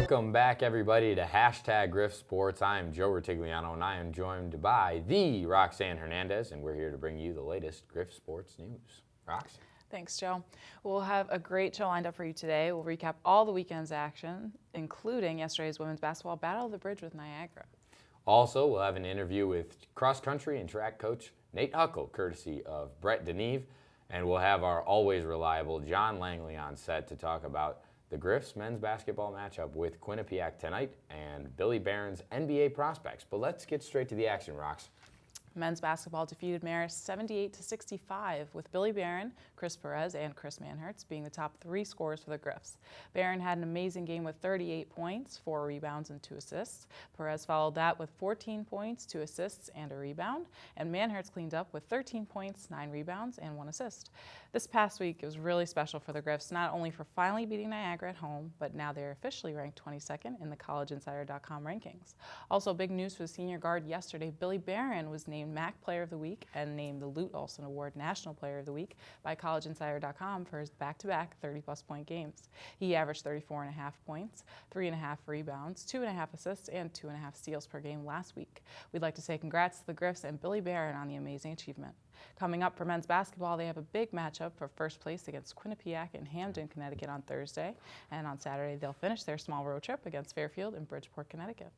Welcome back, everybody, to Hashtag Griff Sports. I am Joe Retigliano, and I am joined by the Roxanne Hernandez, and we're here to bring you the latest Griff Sports news. Rox? Thanks, Joe. We'll have a great show lined up for you today. We'll recap all the weekend's action, including yesterday's women's basketball Battle of the Bridge with Niagara. Also, we'll have an interview with cross-country and track coach Nate Huckle, courtesy of Brett Deneve, and we'll have our always reliable John Langley on set to talk about the Griffs men's basketball matchup with Quinnipiac tonight and Billy Barron's NBA prospects. But let's get straight to the action, Rox. Men's basketball defeated Marist 78-65 with Billy Barron, Chris Perez, and Chris Manhertz being the top three scorers for the Griffs. Barron had an amazing game with 38 points, 4 rebounds, and 2 assists. Perez followed that with 14 points, 2 assists, and a rebound. And Manhertz cleaned up with 13 points, 9 rebounds, and 1 assist. This past week, it was really special for the Griffs, not only for finally beating Niagara at home, but now they're officially ranked 22nd in the collegeinsider.com rankings. Also, big news for the senior guard yesterday. Billy Barron was named MAC Player of the Week and named the Lute Olson Award National Player of the Week by collegeinsider.com for his back-to-back 30-plus point games. He averaged 34.5 points, 3.5 rebounds, 2.5 assists, and 2.5 steals per game last week. We'd like to say congrats to the Griffs and Billy Barron on the amazing achievement. Coming up for men's basketball, they have a big matchup for first place against Quinnipiac in Hamden, Connecticut on Thursday. And on Saturday, they'll finish their small road trip against Fairfield in Bridgeport, Connecticut.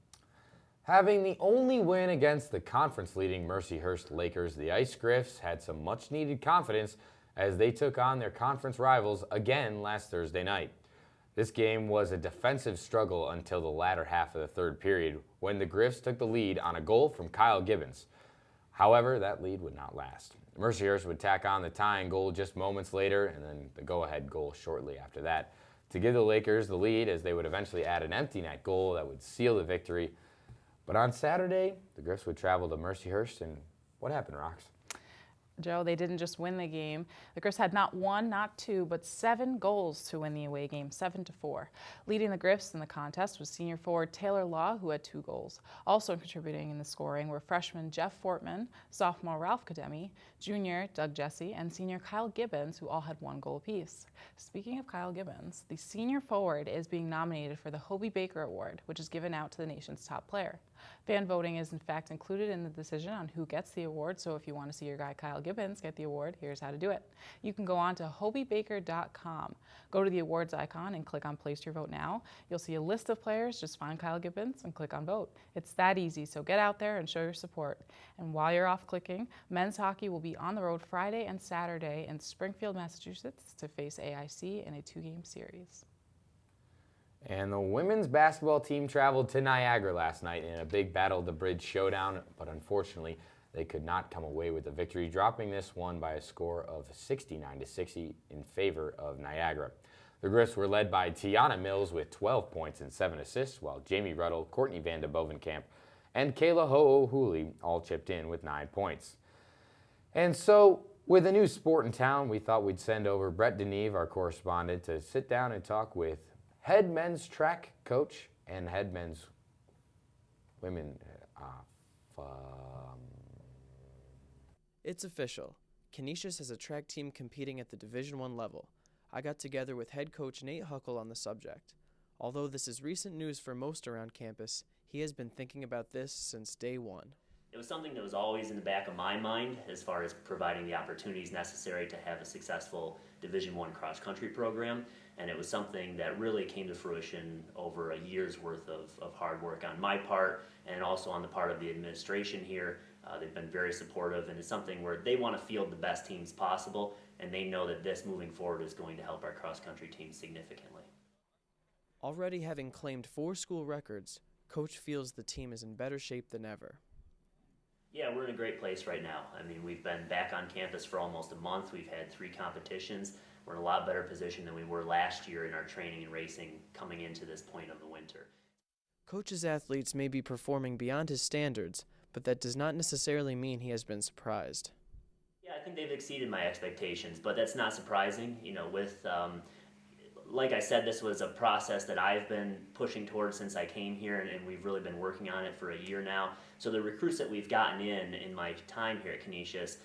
Having the only win against the conference-leading Mercyhurst Lakers, the Ice Griffs had some much-needed confidence as they took on their conference rivals again last Thursday night. This game was a defensive struggle until the latter half of the third period when the Griffs took the lead on a goal from Kyle Gibbons. However, that lead would not last. Mercyhurst would tack on the tying goal just moments later and then the go-ahead goal shortly after that to give the Lakers the lead, as they would eventually add an empty net goal that would seal the victory. But on Saturday, the Griffs would travel to Mercyhurst, and what happened, Rox? Joe, they didn't just win the game. The Griffs had not 1, not 2, but 7 goals to win the away game, 7-4. Leading the Griffs in the contest was senior forward Taylor Law, who had 2 goals. Also contributing in the scoring were freshman Jeff Fortman, sophomore Ralph Kademi, junior Doug Jesse, and senior Kyle Gibbons, who all had 1 goal apiece. Speaking of Kyle Gibbons, the senior forward is being nominated for the Hobey Baker Award, which is given out to the nation's top player. Fan voting is in fact included in the decision on who gets the award, so if you want to see your guy Kyle Gibbons get the award, here's how to do it. You can go on to hobeybaker.com, go to the awards icon and click on Place Your Vote Now. You'll see a list of players, just find Kyle Gibbons and click on Vote. It's that easy, so get out there and show your support. And while you're off clicking, men's hockey will be on the road Friday and Saturday in Springfield, Massachusetts to face AIC in a 2-game series. And the women's basketball team traveled to Niagara last night in a big Battle of the Bridge showdown, but unfortunately, they could not come away with the victory, dropping this one by a score of 69-60 in favor of Niagara. The Griffs were led by Tiana Mills with 12 points and 7 assists, while Jamie Ruddle, Courtney Van de Bovenkamp, and Kayla Ho'ohuli all chipped in with 9 points. And so, with a new sport in town, we thought we'd send over Brett Deneve, our correspondent, to sit down and talk with head men's track coach and head men's women. It's official. Canisius has a track team competing at the Division I level. I got together with head coach Nate Huckle on the subject. Although this is recent news for most around campus, he has been thinking about this since day one. It was something that was always in the back of my mind as far as providing the opportunities necessary to have a successful Division I cross-country program, and it was something that really came to fruition over a year's worth of hard work on my part and also on the part of the administration here. They've been very supportive, and it's something where they want to field the best teams possible, and they know that this moving forward is going to help our cross-country team significantly. Already having claimed 4 school records, Coach feels the team is in better shape than ever. Yeah, we're in a great place right now. I mean, we've been back on campus for almost a month. We've had 3 competitions. We're in a lot better position than we were last year in our training and racing coming into this point of the winter. Coach's athletes may be performing beyond his standards, but that does not necessarily mean he has been surprised. Yeah, I think they've exceeded my expectations, but that's not surprising. You know, with like I said, this was a process that I've been pushing towards since I came here, and we've really been working on it for a year now. So the recruits that we've gotten in my time here at Canisius,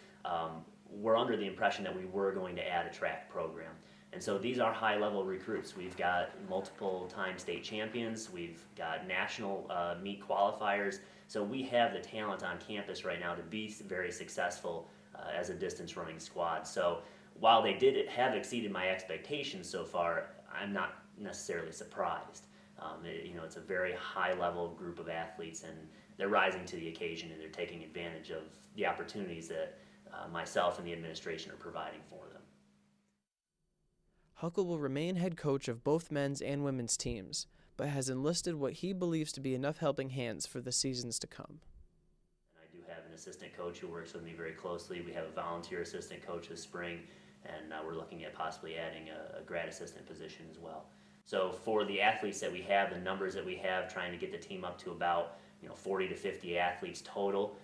were under the impression that we were going to add a track program. And so these are high-level recruits. We've got multiple-time state champions. We've got national meet qualifiers. So we have the talent on campus right now to be very successful as a distance running squad. So while they have exceeded my expectations so far, I'm not necessarily surprised. It's a very high-level group of athletes, and they're rising to the occasion, and they're taking advantage of the opportunities that myself and the administration are providing for them. Huckle will remain head coach of both men's and women's teams, but has enlisted what he believes to be enough helping hands for the seasons to come. And I do have an assistant coach who works with me very closely. We have a volunteer assistant coach this spring, and we're looking at possibly adding a grad assistant position as well. So for the athletes that we have, the numbers that we have, trying to get the team up to about 40 to 50 athletes total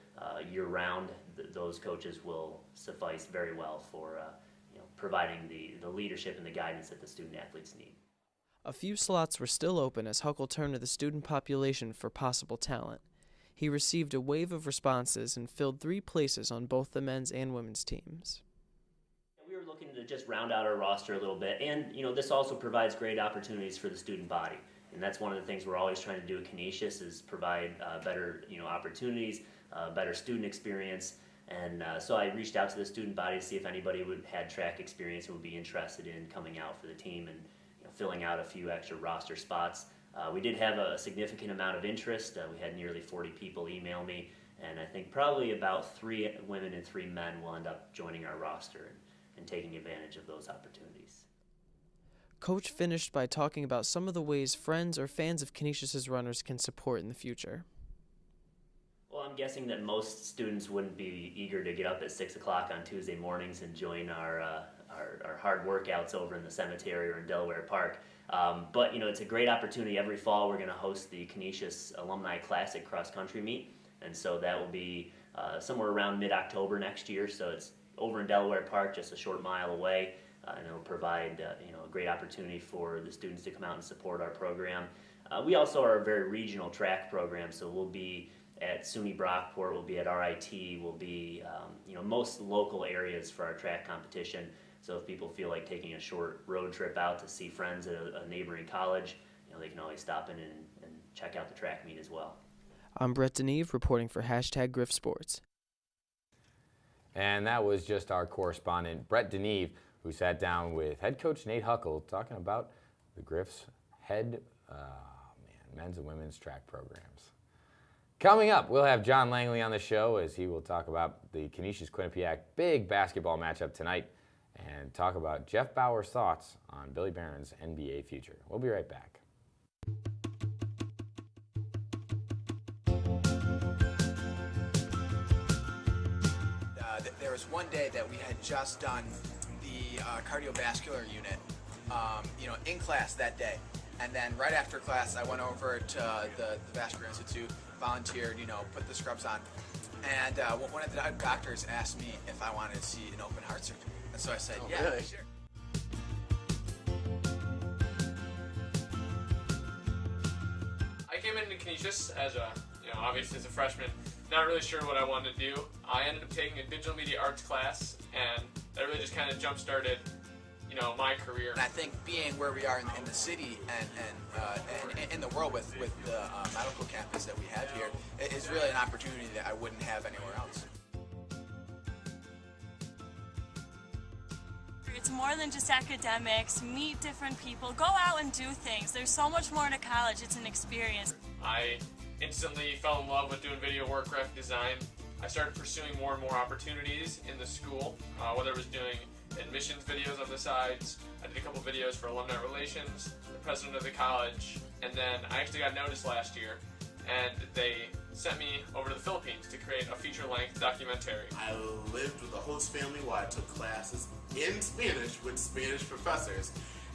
year-round, those coaches will suffice very well for providing the leadership and the guidance that the student athletes need. A few slots were still open as Huckle turned to the student population for possible talent. He received a wave of responses and filled 3 places on both the men's and women's teams. We were looking to just round out our roster a little bit, and this also provides great opportunities for the student body. And that's one of the things we're always trying to do at Canisius is provide better opportunities, better student experience. And so I reached out to the student body to see if anybody had track experience and would be interested in coming out for the team and filling out a few extra roster spots. We did have a significant amount of interest. We had nearly 40 people email me, and I think probably about 3 women and 3 men will end up joining our roster and taking advantage of those opportunities. Coach finished by talking about some of the ways friends or fans of Canisius's runners can support in the future. Well, I'm guessing that most students wouldn't be eager to get up at 6 o'clock on Tuesday mornings and join our hard workouts over in the cemetery or in Delaware Park. But it's a great opportunity. Every fall we're going to host the Canisius Alumni Classic cross country meet, and so that will be somewhere around mid-October next year. So it's over in Delaware Park, just a short mile away, and it'll provide a great opportunity for the students to come out and support our program. We also are a very regional track program, so we'll be at SUNY Brockport, we'll be at RIT, we'll be most local areas for our track competition. So if people feel like taking a short road trip out to see friends at a neighboring college, they can always stop in and check out the track meet as well. I'm Brett Deneve reporting for #Griff Sports. And that was just our correspondent, Brett Deneve, who sat down with head coach Nate Huckle talking about the Griff's men's and women's track programs. Coming up, we'll have John Langley on the show as he will talk about the Canisius-Quinnipiac big basketball matchup tonight and talk about Jeff Bauer's thoughts on Billy Barron's NBA future. We'll be right back. There was one day that we had just done the cardiovascular unit, in class that day. And then right after class, I went over to the Vascular Institute, volunteered, put the scrubs on. And one of the doctors asked me if I wanted to see an open heart surgery. And so I said, yeah, really? Sure. I came into Canisius as obviously as a freshman, not really sure what I wanted to do. I ended up taking a digital media arts class, and that really just kind of jump-started my career. And I think being where we are in the city and in the world with the medical campus that we have here is really an opportunity that I wouldn't have anywhere else. It's more than just academics. Meet different people. Go out and do things. There's so much more to college. It's an experience. I instantly fell in love with doing video work, graphic design. I started pursuing more and more opportunities in the school, whether it was doing admissions videos on the sides. I did a couple videos for alumni relations, the president of the college, and then I actually got noticed last year, and they sent me over to the Philippines to create a feature-length documentary. I lived with the host family while I took classes in Spanish with Spanish professors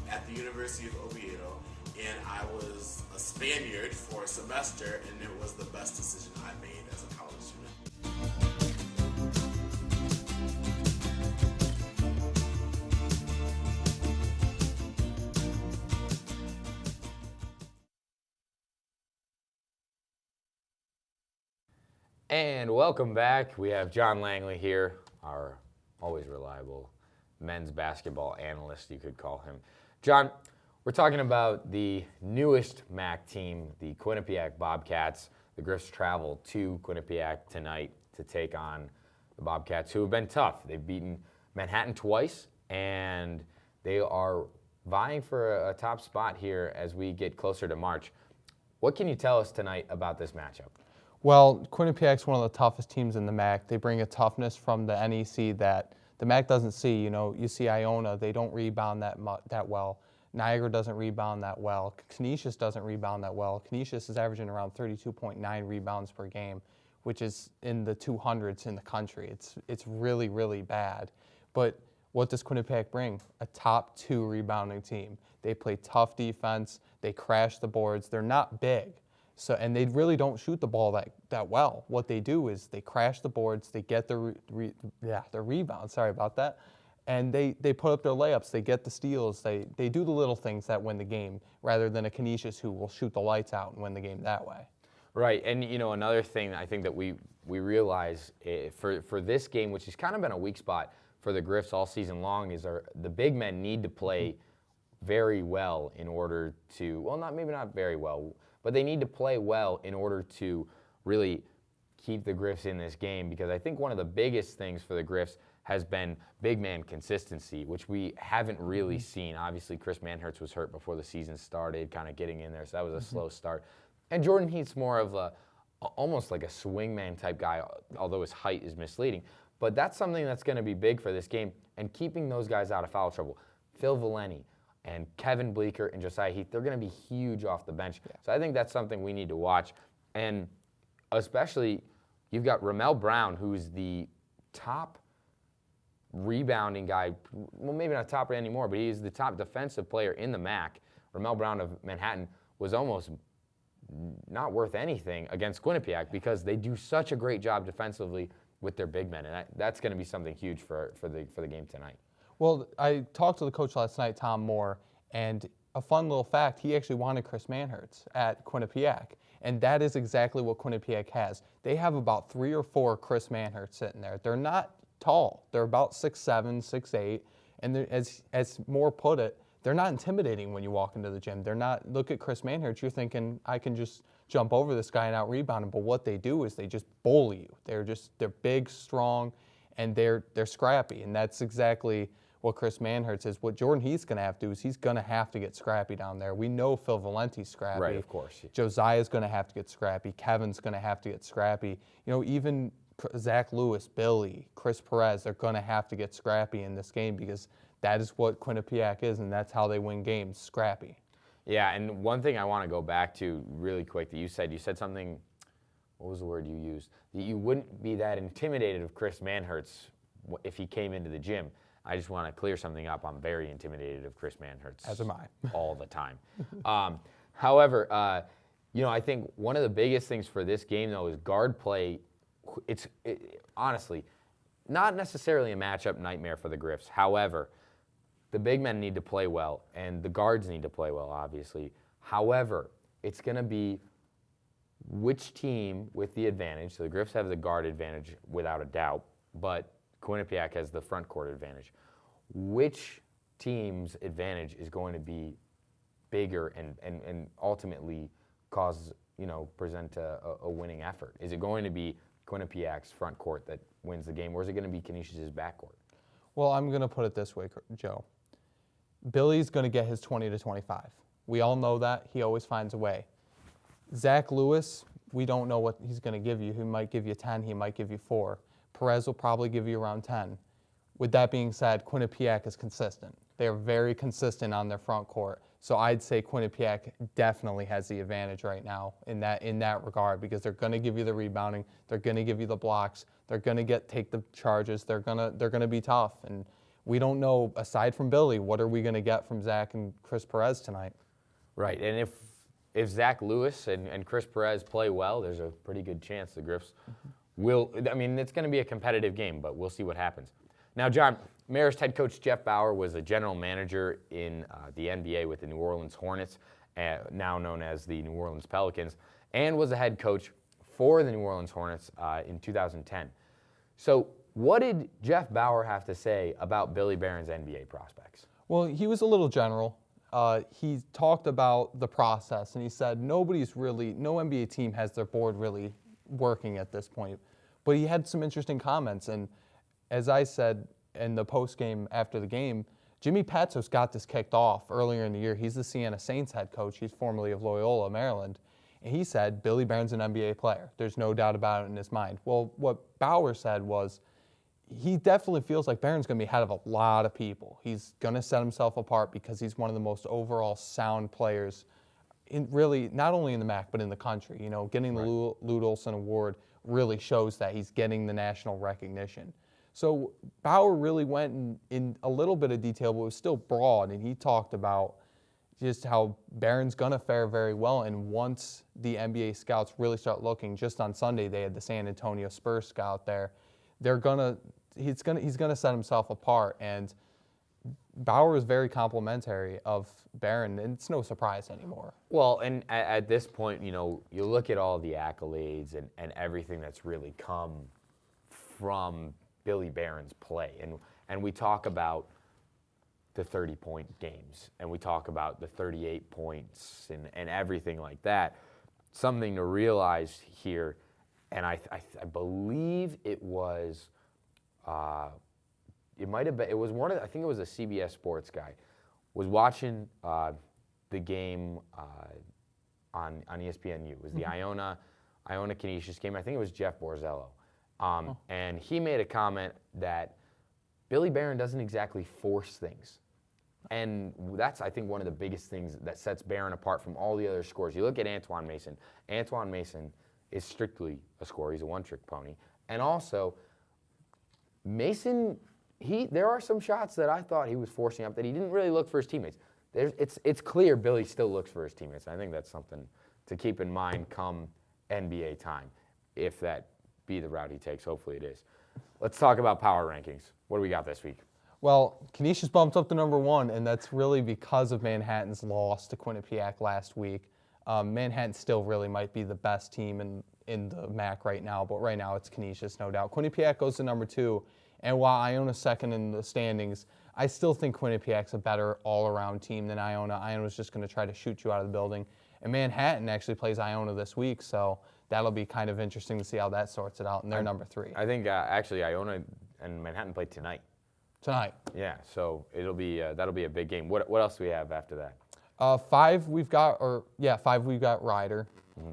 at the University of Oviedo, and I was a Spaniard for a semester, and it was the best decision I made as a college student. And welcome back. We have John Langley here, our always reliable men's basketball analyst, you could call him. John, we're talking about the newest MAC team, the Quinnipiac Bobcats. The Griffs travel to Quinnipiac tonight to take on the Bobcats, who have been tough. They've beaten Manhattan twice, and they are vying for a top spot here as we get closer to March. What can you tell us tonight about this matchup? Well, Quinnipiac's one of the toughest teams in the MAC. They bring a toughness from the NEC that the MAC doesn't see. You know, you see Iona, they don't rebound that well. Niagara doesn't rebound that well. Canisius doesn't rebound that well. Canisius is averaging around 32.9 rebounds per game, which is in the 200s in the country. It's really, really bad. But what does Quinnipiac bring? A top 2 rebounding team. They play tough defense. They crash the boards. They're not big. So, and they really don't shoot the ball that well. What they do is they crash the boards, they get the rebounds, sorry about that, and they put up their layups, they get the steals, they do the little things that win the game, rather than a Canisius who will shoot the lights out and win the game that way. Right, and you know, another thing I think that we realize for this game, which has kind of been a weak spot for the Griffs all season long, is the big men need to play very well in order to, well, maybe not very well, but they need to play well in order to really keep the Griffs in this game, because I think one of the biggest things for the Griffs has been big man consistency, which we haven't really seen. Obviously, Chris Manhertz was hurt before the season started, kind of getting in there, so that was a slow start. And Jordan Heath's more of almost like a swingman type guy, although his height is misleading. But that's something that's going to be big for this game, and keeping those guys out of foul trouble. Phil Valenti and Kevin Bleeker and Josiah Heath, they're going to be huge off the bench. Yeah. So I think that's something we need to watch. And especially, you've got Ramel Brown, who's the top rebounding guy. Well, maybe not top anymore, but he's the top defensive player in the MAC. Ramel Brown of Manhattan was almost not worth anything against Quinnipiac because they do such a great job defensively with their big men. And that's going to be something huge for the game tonight. Well, I talked to the coach last night, Tom Moore, and a fun little fact, he actually wanted Chris Manhertz at Quinnipiac, and that is exactly what Quinnipiac has. They have about 3 or 4 Chris Manhertz sitting there. They're not tall. They're about 6'7", 6'8", and as Moore put it, they're not intimidating when you walk into the gym. They're not, look at Chris Manhertz, you're thinking, I can just jump over this guy and out-rebound him, but what they do is they just bully you. They're big, strong, and they're scrappy, and that's exactly what Chris Manhertz is. What Jordan Heath's going to have to do is he's going to have to get scrappy down there. We know Phil Valenti's scrappy. Right, of course. Josiah's going to have to get scrappy. Kevin's going to have to get scrappy. You know, even Zach Lewis, Billy, Chris Perez, they're going to have to get scrappy in this game because that is what Quinnipiac is, and that's how they win games, scrappy. Yeah, and one thing I want to go back to really quick that you said something, what was the word you used? That you wouldn't be that intimidated of Chris Manhertz if he came into the gym. I just want to clear something up. I'm very intimidated of Chris Manhertz. As am I. All the time. However, you know, I think one of the biggest things for this game, though, is guard play. Honestly, not necessarily a matchup nightmare for the Griffs. However, the big men need to play well, and the guards need to play well, obviously. However, it's going to be which team with the advantage. So the Griffs have the guard advantage without a doubt, but Quinnipiac has the front court advantage. Which team's advantage is going to be bigger and ultimately present a winning effort? Is it going to be Quinnipiac's front court that wins the game, or is it going to be Canisius' backcourt? Well, I'm going to put it this way, Joe. Billy's going to get his 20 to 25. We all know that. He always finds a way. Zach Lewis, we don't know what he's going to give you. He might give you 10. He might give you 4. Perez will probably give you around 10. With that being said, Quinnipiac is consistent. They're very consistent on their front court. So I'd say Quinnipiac definitely has the advantage right now in that regard because they're going to give you the rebounding, they're going to give you the blocks, they're going to take the charges, they're going to be tough. And we don't know, aside from Billy, what are we going to get from Zach and Chris Perez tonight? Right, and if Zach Lewis and Chris Perez play well, there's a pretty good chance the Griffs will. I mean, it's going to be a competitive game, but we'll see what happens. Now, John, Marist head coach Jeff Bower was a general manager in the NBA with the New Orleans Hornets, now known as the New Orleans Pelicans, and was a head coach for the New Orleans Hornets in 2010. So What did Jeff Bower have to say about Billy Barron's NBA prospects? Well, he was a little general. He talked about the process, and he said no NBA team has their board really working at this point. But he had some interesting comments, and as I said in the post game after the game, Jimmy Patsos got this kicked off earlier in the year. He's the Siena Saints head coach. He's formerly of Loyola, Maryland. And he said Billy Barron's an NBA player. There's no doubt about it in his mind. Well, what Bower said was he definitely feels like Barron's going to be ahead of a lot of people. He's going to set himself apart because he's one of the most overall sound players in really not only in the MAC but in the country. You know, getting the Lute Olson Award really shows that he's getting the national recognition. So Bower really went in a little bit of detail, but it was still broad, and he talked about just how Barron's going to fare very well. And once the NBA scouts really start looking, just on Sunday they had the San Antonio Spurs scout there. He's gonna set himself apart, and Bower is very complimentary of Barron, and it's no surprise anymore. Well, and at this point, you know, you look at all the accolades and everything that's really come from Billy Barron's play, and we talk about the 30-point games, and we talk about the 38 points and everything like that. Something to realize here, and I believe it was, it might have been, it was one of, I think it was a CBS Sports guy, was watching the game on ESPNU. It was the Iona Canisius game. I think it was Jeff Borzello. And he made a comment that Billy Barron doesn't exactly force things. And that's, I think, one of the biggest things that sets Barron apart from all the other scorers. You look at Antoine Mason. Antoine Mason is strictly a scorer. He's a one-trick pony. And also, Mason, there are some shots that I thought he was forcing up that he didn't really look for his teammates. It's clear Billy still looks for his teammates. I think that's something to keep in mind come NBA time, if that be the route he takes. Hopefully it is. Let's talk about power rankings. What do we got this week? Well, Canisius bumped up to #1, and that's really because of Manhattan's loss to Quinnipiac last week. Manhattan still really might be the best team in the MAC right now, but right now it's Canisius, no doubt. Quinnipiac goes to #2, and while Iona's second in the standings, I still think Quinnipiac's a better all-around team than Iona. Iona's just going to try to shoot you out of the building. And Manhattan actually plays Iona this week, so that'll be kind of interesting to see how that sorts it out, and they're #3. I think actually Iona and Manhattan play tonight. Tonight. Yeah, so it'll be that'll be a big game. What else do we have after that? 5 we've got Rider,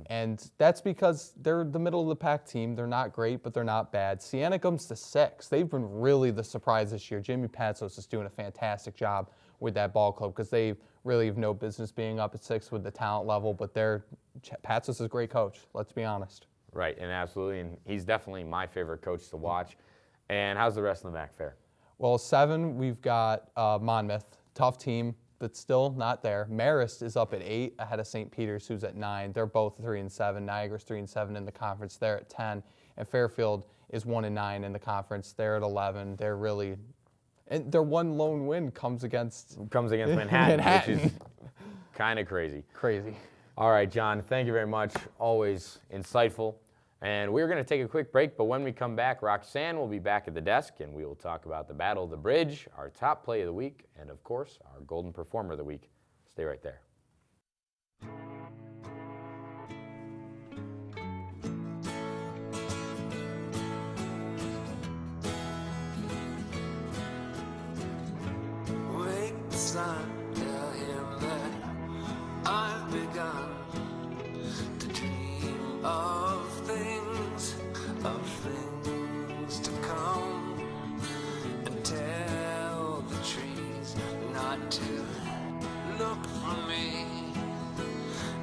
and that's because they're the middle of the pack team. They're not great, but they're not bad. Siena comes to 6. They've been really the surprise this year. Jimmy Patsos is doing a fantastic job with that ball club because they really have no business being up at 6 with the talent level, but Patsos is a great coach, let's be honest. Right, and absolutely, and he's definitely my favorite coach to watch. And how's the rest of the MAC fare? Well, 7, we've got Monmouth, tough team, but still not there. Marist is up at 8, ahead of St. Peter's, who's at 9. They're both 3-7. Niagara's 3-7 in the conference. They're at 10. And Fairfield is 1-9 in the conference. They're at 11. They're really, and their one lone win comes against Manhattan, which is kind of crazy. Crazy. All right, John, thank you very much. Always insightful. And we're going to take a quick break, but when we come back, Roxanne will be back at the desk, and we will talk about the Battle of the Bridge, our top play of the week, and, of course, our Golden Performer of the Week. Stay right there. Wake the sun, tell him that I've begun to dream of things to come, and tell the trees not to look for me.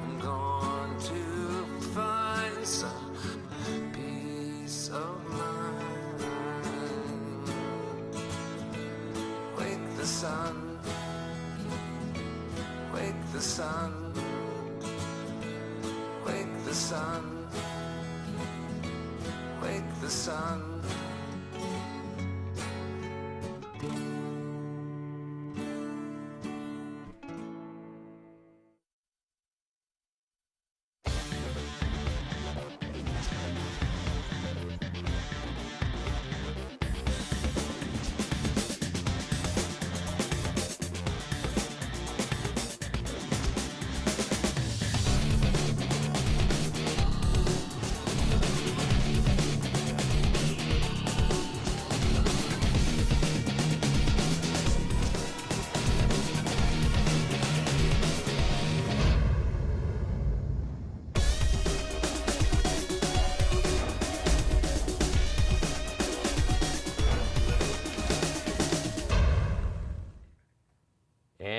I'm going to find some peace of mind. Wake the sun, wake the sun, wake the sun, wake the sun.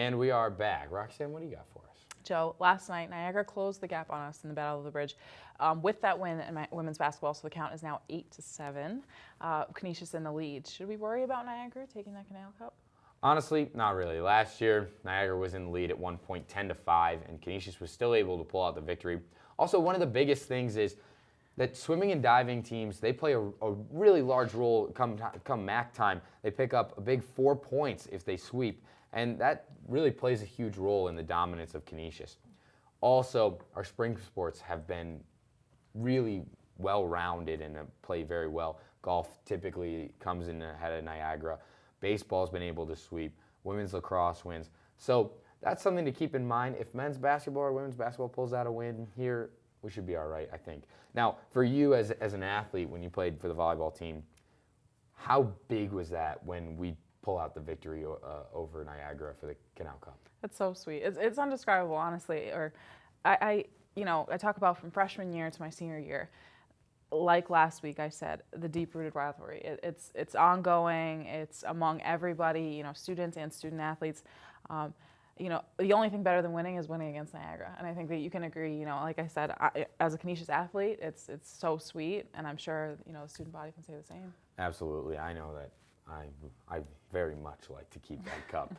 And we are back. Roxanne, what do you got for us? Joe, last night, Niagara closed the gap on us in the Battle of the Bridge. With that win in women's basketball, so the count is now 8-7. Canisius in the lead. Should we worry about Niagara taking that Canal Cup? Honestly, not really. Last year, Niagara was in the lead at one point, 10-5, and Canisius was still able to pull out the victory. Also, one of the biggest things is that swimming and diving teams, they play a really large role come MAC time. They pick up a big 4 points if they sweep, and that really plays a huge role in the dominance of Canisius. Also, our spring sports have been really well-rounded and play very well. Golf typically comes in ahead of Niagara. Baseball's been able to sweep. Women's lacrosse wins. So that's something to keep in mind. If men's basketball or women's basketball pulls out a win here, we should be all right, I think. Now, for you as an athlete, when you played for the volleyball team, how big was that when we pull out the victory over Niagara for the Canal Cup? That's so sweet. It's undescribable, honestly. Or I talk about from freshman year to my senior year. Like last week, I said, the deep-rooted rivalry. It's ongoing. It's among everybody, students and student athletes. The only thing better than winning is winning against Niagara. And I think that you can agree, like I said, as a Canisius athlete, it's so sweet. And I'm sure, the student body can say the same. Absolutely. I know that I very much like to keep that cup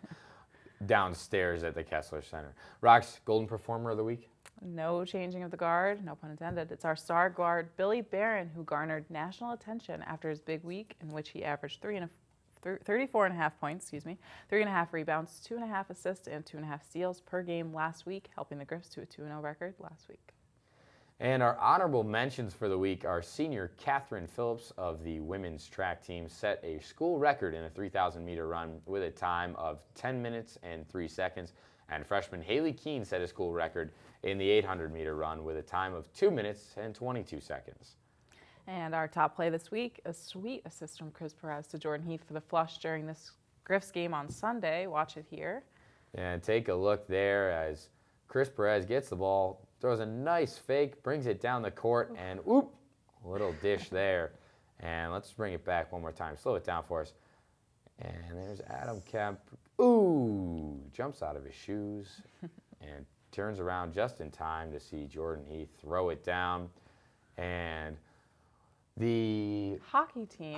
downstairs at the Kessler Center. Rox, Golden Performer of the Week? No changing of the guard, no pun intended. It's our star guard, Billy Barron, who garnered national attention after his big week in which he averaged 34.5 points, 3.5 rebounds, 2.5 assists, and 2.5 steals per game last week, helping the Griffs to a 2-0 record last week. And our honorable mentions for the week are senior Catherine Phillips of the women's track team set a school record in a 3,000-meter run with a time of 10 minutes and 3 seconds. And freshman Haley Keene set a school record in the 800-meter run with a time of 2 minutes and 22 seconds. And our top play this week, a sweet assist from Chris Perez to Jordan Heath for the flush during this Griffs game on Sunday. Watch it here. And take a look there as Chris Perez gets the ball, throws a nice fake, brings it down the court, and whoop, a little dish there. And let's bring it back one more time. Slow it down for us. And there's Adam Kemp. Ooh, jumps out of his shoes and turns around just in time to see Jordan Heath throw it down. And the hockey team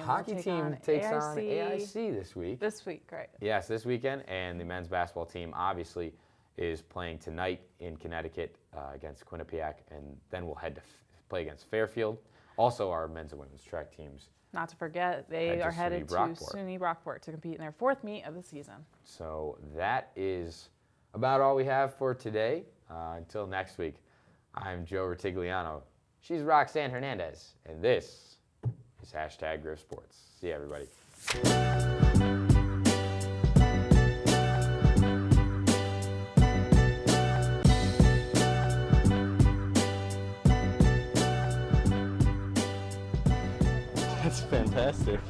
takes on AIC this week. This week, right. Yes, this weekend. And the men's basketball team obviously is playing tonight in Connecticut against Quinnipiac, and then we'll head to play against Fairfield. Also, our men's and women's track teams. Not to forget, they are headed to SUNY Brockport to compete in their 4th meet of the season. So that is about all we have for today. Until next week, I'm Joe Retigliano. She's Roxanne Hernandez, and this is #Griff Sports. See you, everybody. That's fantastic.